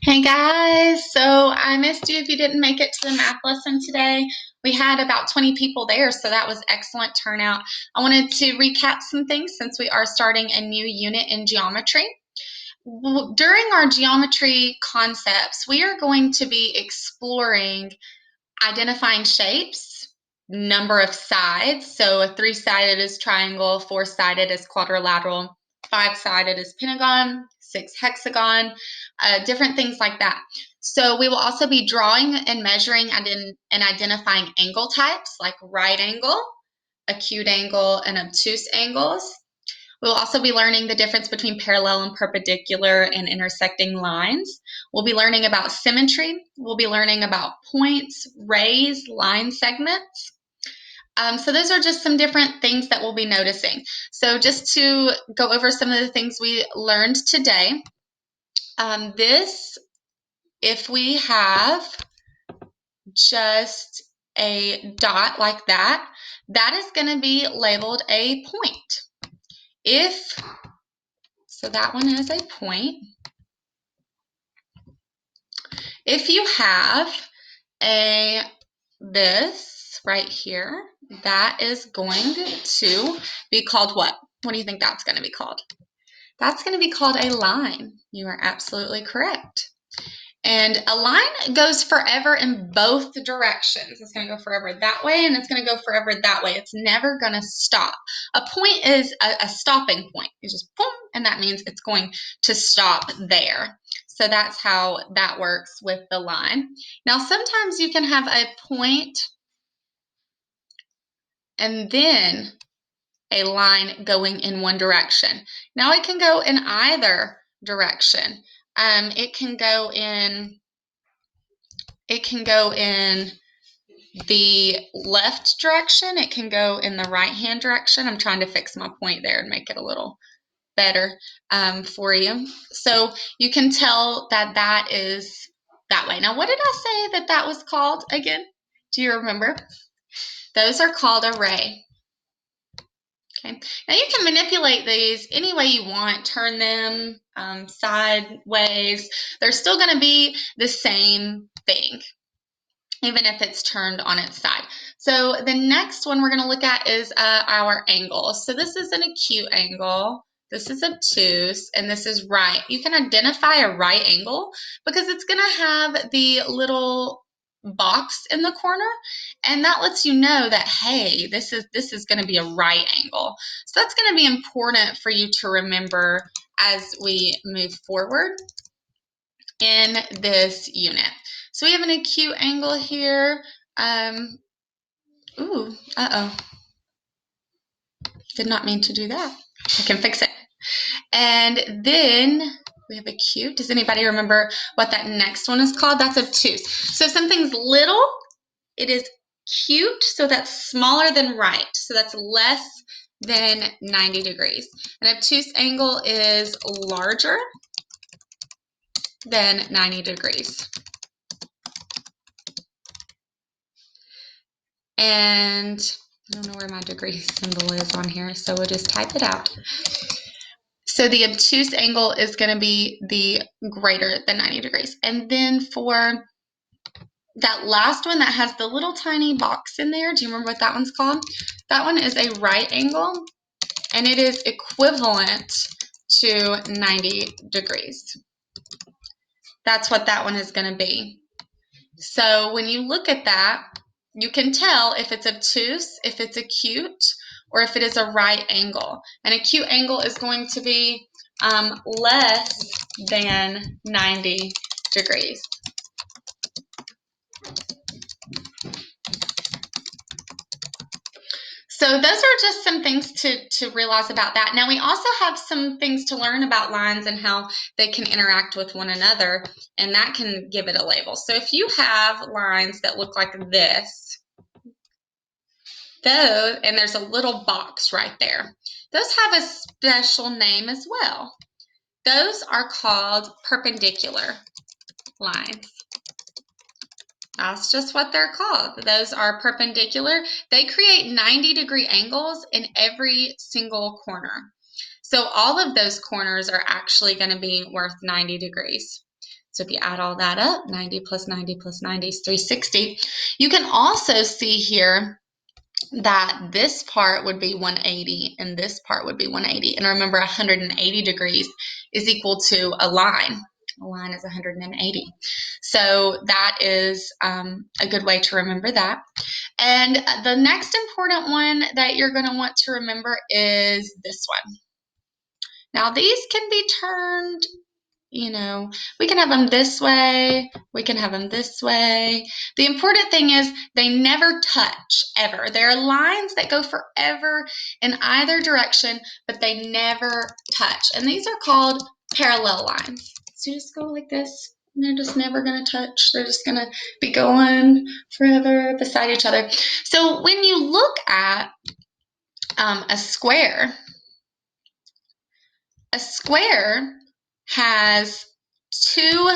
Hey guys, so I missed you if you didn't make it to the math lesson today. We had about 20 people there, so that was excellent turnout. I wanted to recap some things since we are starting a new unit in geometry. During our geometry concepts, we are going to be exploring identifying shapes, number of sides. So a three-sided is triangle, four-sided is quadrilateral, five-sided is pentagon, six hexagon, different things like that. So we will also be drawing and measuring and identifying angle types like right angle, acute angle, and obtuse angles. We'll also be learning the difference between parallel and perpendicular and intersecting lines. We'll be learning about symmetry. We'll be learning about points, rays, line segments. So those are just some different things that we'll be noticing. So just to go over some of the things we learned today, if we have just a dot like that, that is going to be labeled a point. So that one is a point. If you have this right here, that is going to be called what? What do you think that's going to be called? That's going to be called a line. You are absolutely correct. And a line goes forever in both directions. It's going to go forever that way, and it's going to go forever that way. It's never going to stop. A point is a stopping point. It's just boom, and that means it's going to stop there. So that's how that works with the line. Now, sometimes you can have a point and then a line going in one direction. Now, it can go in either direction. It can go in the left direction. It can go in the right-hand direction. I'm trying to fix my point there and make it a little better for you. So you can tell that that is that way. Now, what did I say that was called again? Do you remember? Those are called a ray. Okay. Now you can manipulate these any way you want, turn them sideways. They're still going to be the same thing, even if it's turned on its side. So the next one we're going to look at is our angle. So this is an acute angle, this is obtuse, and this is right. You can identify a right angle because it's going to have the little box in the corner, and that lets you know that, hey, this is going to be a right angle. So that's going to be important for you to remember as we move forward in this unit. So we have an acute angle here. Did not mean to do that. I can fix it. And then we have acute. Does anybody remember what that next one is called? That's obtuse. So if something's little, it is cute, so that's smaller than right. So that's less than 90 degrees. An obtuse angle is larger than 90 degrees. And I don't know where my degree symbol is on here, so we'll just type it out. So the obtuse angle is going to be the greater than 90 degrees. And then for that last one that has the little tiny box in there, do you remember what that one's called? That one is a right angle, and it is equivalent to 90 degrees. That's what that one is going to be. So when you look at that, you can tell if it's obtuse, if it's acute, or if it is a right angle. An acute angle is going to be less than 90 degrees. So those are just some things to realize about that. Now we also have some things to learn about lines and how they can interact with one another, and that can give it a label. So if you have lines that look like this, and there's a little box right there, those have a special name as well. Those are called perpendicular lines. That's just what they're called. Those are perpendicular. They create 90-degree angles in every single corner. So all of those corners are actually going to be worth 90 degrees. So if you add all that up, 90 plus 90 plus 90 is 360. You can also see here that this part would be 180 and this part would be 180. And remember, 180 degrees is equal to a line. A line is 180. So that is a good way to remember that. And the next important one that you're going to want to remember is this one. Now, these can be turned, we can have them this way, we can have them this way. The important thing is they never touch, ever. There are lines that go forever in either direction, but they never touch. And these are called parallel lines. So you just go like this, and they're just never going to touch. They're just going to be going forever beside each other. So when you look at a square has two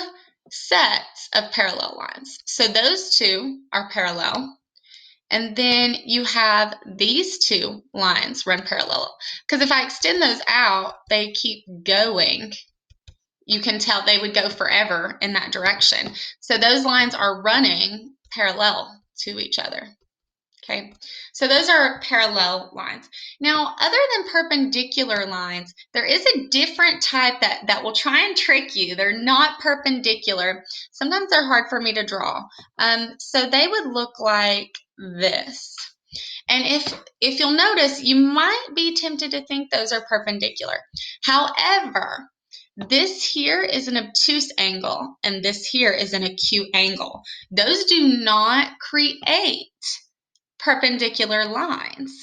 sets of parallel lines. So those two are parallel. And then you have these two lines run parallel. Because if I extend those out, they keep going. You can tell they would go forever in that direction. So those lines are running parallel to each other. Okay, so those are parallel lines. Now, other than perpendicular lines, there is a different type that will try and trick you. They're not perpendicular. Sometimes they're hard for me to draw. So they would look like this. And if you'll notice, you might be tempted to think those are perpendicular. However, this here is an obtuse angle, and this here is an acute angle. Those do not create perpendicular lines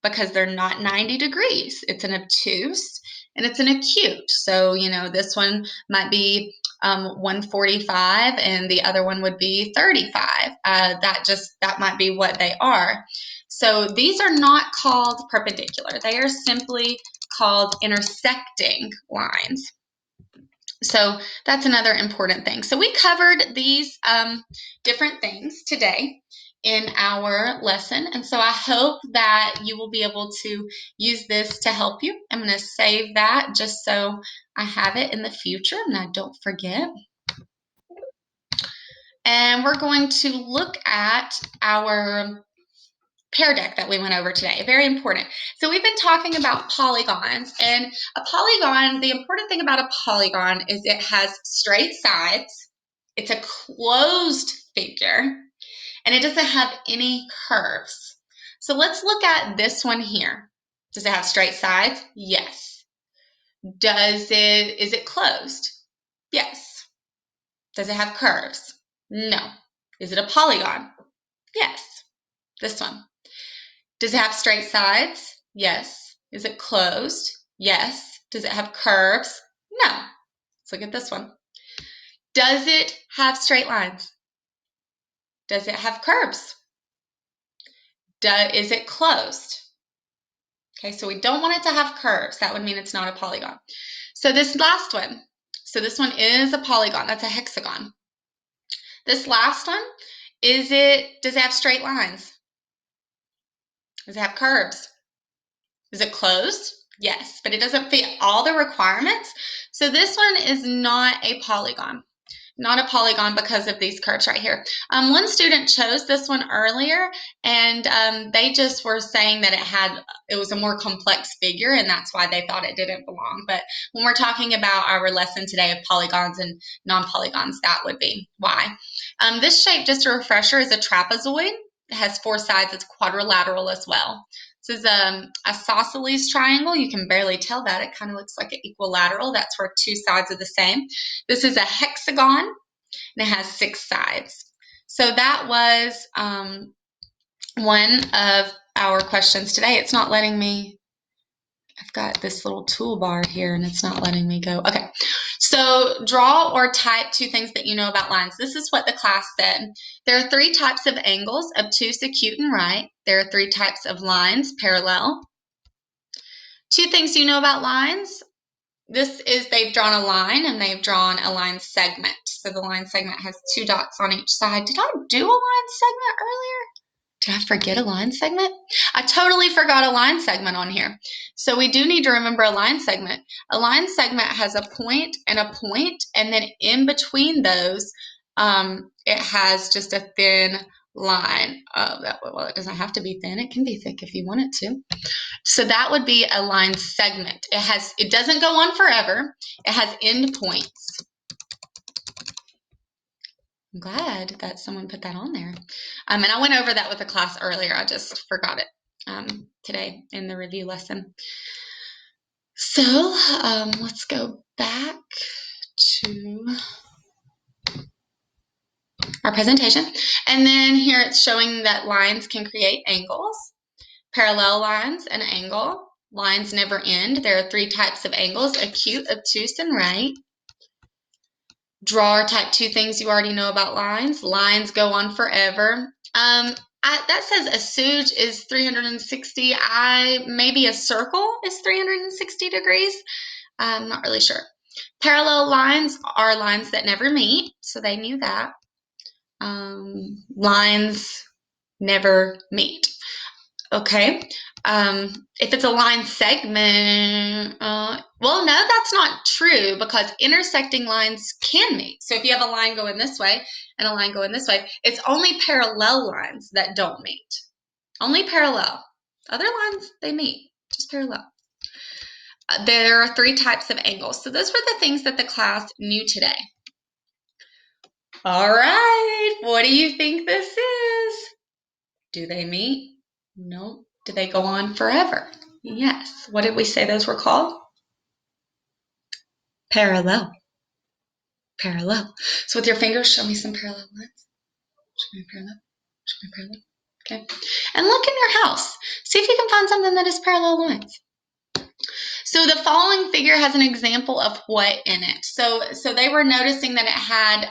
because they're not 90 degrees. It's an obtuse and it's an acute. So, this one might be 145 and the other one would be 35. That might be what they are. So these are not called perpendicular. They are simply called intersecting lines. So that's another important thing. So we covered these different things today in our lesson. And so I hope that you will be able to use this to help you. I'm going to save that just so I have it in the future and I don't forget. And we're going to look at our pear deck that we went over today. Very important. So we've been talking about polygons, and a polygon, the important thing about a polygon is it has straight sides, it's a closed figure, and it doesn't have any curves. So let's look at this one here. Does it have straight sides? Yes. Is it closed? Yes. Does it have curves? No. Is it a polygon? Yes. This one. Does it have straight sides? Yes. Is it closed? Yes. Does it have curves? No. Let's look at this one. Does it have straight lines? Does it have curves? Is it closed? Okay, so we don't want it to have curves. That would mean it's not a polygon. So this last one. So this one is a polygon. That's a hexagon. This last one, does it have straight lines? Does it have curves? Is it closed? Yes, but it doesn't fit all the requirements. So this one is not a polygon. Not a polygon because of these curves right here. One student chose this one earlier, and they just were saying that it was a more complex figure, and that's why they thought it didn't belong. But when we're talking about our lesson today of polygons and non-polygons, that would be why. This shape, just a refresher, is a trapezoid. It has 4 sides. It's quadrilateral as well. This is a isosceles triangle. You can barely tell that. It kind of looks like an equilateral. That's where 2 sides are the same. This is a hexagon, and it has 6 sides. So that was one of our questions today. It's not letting me. I've got this little toolbar here, and it's not letting me go. Okay, so draw or type 2 things that you know about lines. This is what the class said. There are 3 types of angles, obtuse, acute, and right. There are 3 types of lines, parallel. 2 things you know about lines. They've drawn a line and they've drawn a line segment. So the line segment has 2 dots on each side. Did I do a line segment earlier? Did I forget a line segment? I totally forgot a line segment on here. So we do need to remember a line segment. A line segment has a point, and then in between those, it has just a thin line. Well, it doesn't have to be thin. It can be thick if you want it to. So that would be a line segment. It doesn't go on forever. It has end points. I'm glad that someone put that on there. And I went over that with the class earlier. I just forgot it today in the review lesson. So let's go back to our presentation. And then here it's showing that lines can create angles. Parallel lines, an angle. Lines never end. There are 3 types of angles: acute, obtuse, and right. Draw or type 2 things you already know about lines. Lines go on forever. That says a SUJ is 360. Maybe a circle is 360 degrees. I'm not really sure. Parallel lines are lines that never meet, so they knew that. Lines never meet. Okay. If it's a line segment, well, no, that's not true, because intersecting lines can meet. So if you have a line going this way and a line going this way, it's only parallel lines that don't meet. Only parallel. Other lines, they meet, just parallel. There are 3 types of angles. So those were the things that the class knew today. All right, what do you think this is? Do they meet? No. Do they go on forever? Yes. What did we say those were called? Parallel. Parallel. So with your fingers, show me some parallel lines. Show me parallel. Show me parallel. Okay. And look in your house. See if you can find something that is parallel lines. So the following figure has an example of what in it. So they were noticing that it had,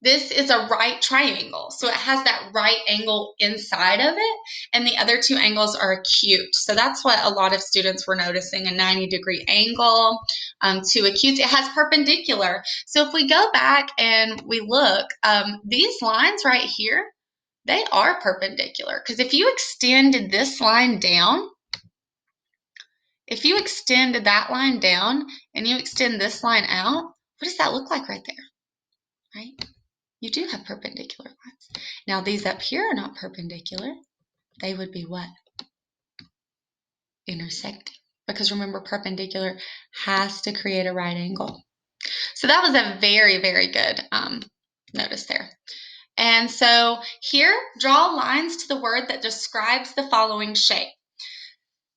this is a right triangle. So it has that right angle inside of it, and the other 2 angles are acute. So that's what a lot of students were noticing: a 90-degree angle, 2 acutes. It has perpendicular. So if we go back and we look, these lines right here, they are perpendicular. Because if you extended this line down, if you extend that line down and you extend this line out, what does that look like right there? Right? You do have perpendicular lines. Now these up here are not perpendicular. They would be what? Intersecting. Because remember, perpendicular has to create a right angle. So that was a very, very good notice there. And so here, draw lines to the word that describes the following shape.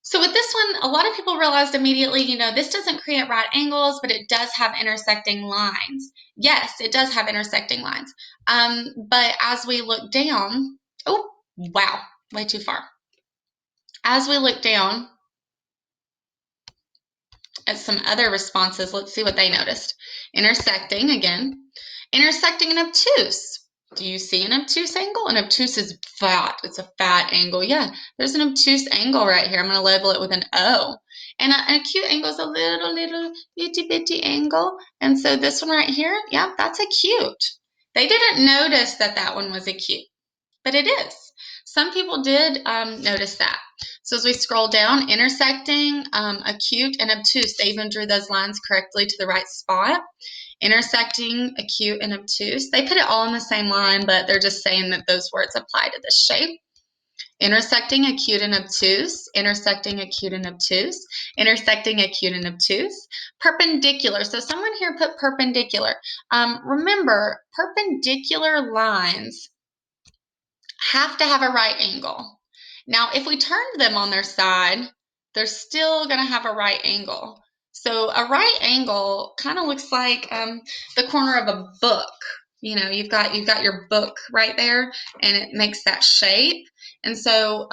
So with this one, a lot of people realized immediately, this doesn't create right angles, but it does have intersecting lines. Yes, it does have intersecting lines. But as we look down, oh, wow, way too far. As we look down at some other responses, let's see what they noticed. Intersecting, again. Intersecting and obtuse. Do you see an obtuse angle? An obtuse is fat. It's a fat angle. Yeah, there's an obtuse angle right here. I'm going to label it with an O. And an acute angle is a little itty bitty angle. And so this one right here, yeah, that's acute. They didn't notice that that one was acute, but it is. Some people did notice that. So as we scroll down, intersecting, acute, and obtuse, they even drew those lines correctly to the right spot. Intersecting, acute, and obtuse. They put it all in the same line, but they're just saying that those words apply to this shape. Intersecting, acute, and obtuse. Intersecting, acute, and obtuse. Intersecting, acute, and obtuse. Perpendicular. So someone here put perpendicular. Remember, perpendicular lines have to have a right angle. Now, if we turned them on their side, they're still going to have a right angle. So a right angle kind of looks like the corner of a book. You've got your book right there, and it makes that shape. And so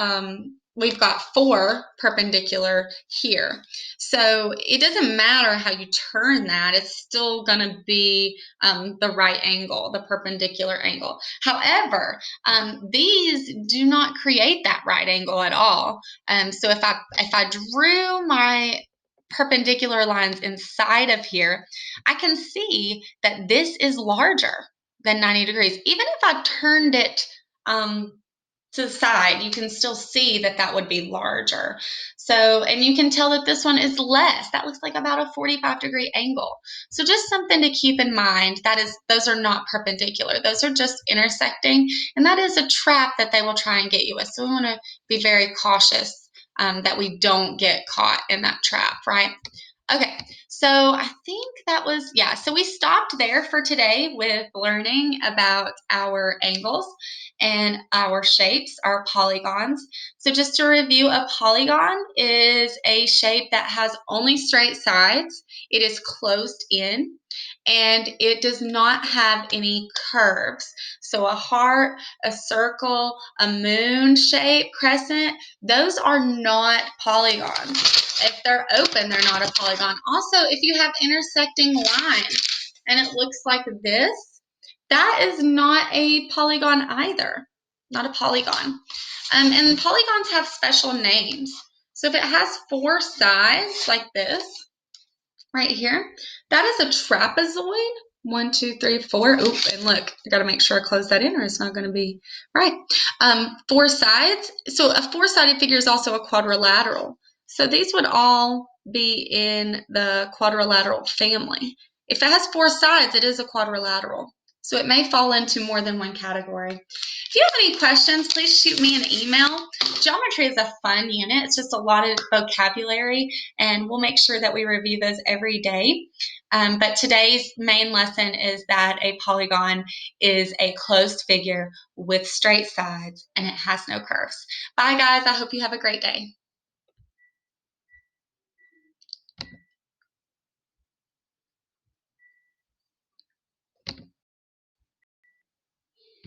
we've got 4 perpendicular here. So it doesn't matter how you turn that. It's still going to be the right angle, the perpendicular angle. However, these do not create that right angle at all. So if I drew my perpendicular lines inside of here, I can see that this is larger than 90 degrees. Even if I turned it to the side, you can still see that that would be larger. So, and you can tell that this one is less. That looks like about a 45-degree angle. So just something to keep in mind. That is, those are not perpendicular. Those are just intersecting, and that is a trap that they will try and get you with. So we want to be very cautious that we don't get caught in that trap, right? Okay, so I think that was, yeah, so we stopped there for today with learning about our angles and our shapes, our polygons. So just to review, a polygon is a shape that has only straight sides. It is closed in, and it does not have any curves. So a heart, a circle, a moon shape, crescent, those are not polygons. If they're open, they're not a polygon. Also, if you have intersecting lines and it looks like this, that is not a polygon either. Not a polygon. And polygons have special names. So if it has four sides like this, right here, that is a trapezoid. 1, 2, 3, 4. Oop, and look, I gotta make sure I close that in or it's not gonna be right. Four sides. So a four-sided figure is also a quadrilateral. So these would all be in the quadrilateral family. If it has four sides, it is a quadrilateral. So it may fall into more than one category. If you have any questions, please shoot me an email. Geometry is a fun unit. It's just a lot of vocabulary, and we'll make sure that we review those every day. But today's main lesson is that a polygon is a closed figure with straight sides, and it has no curves. Bye, guys. I hope you have a great day.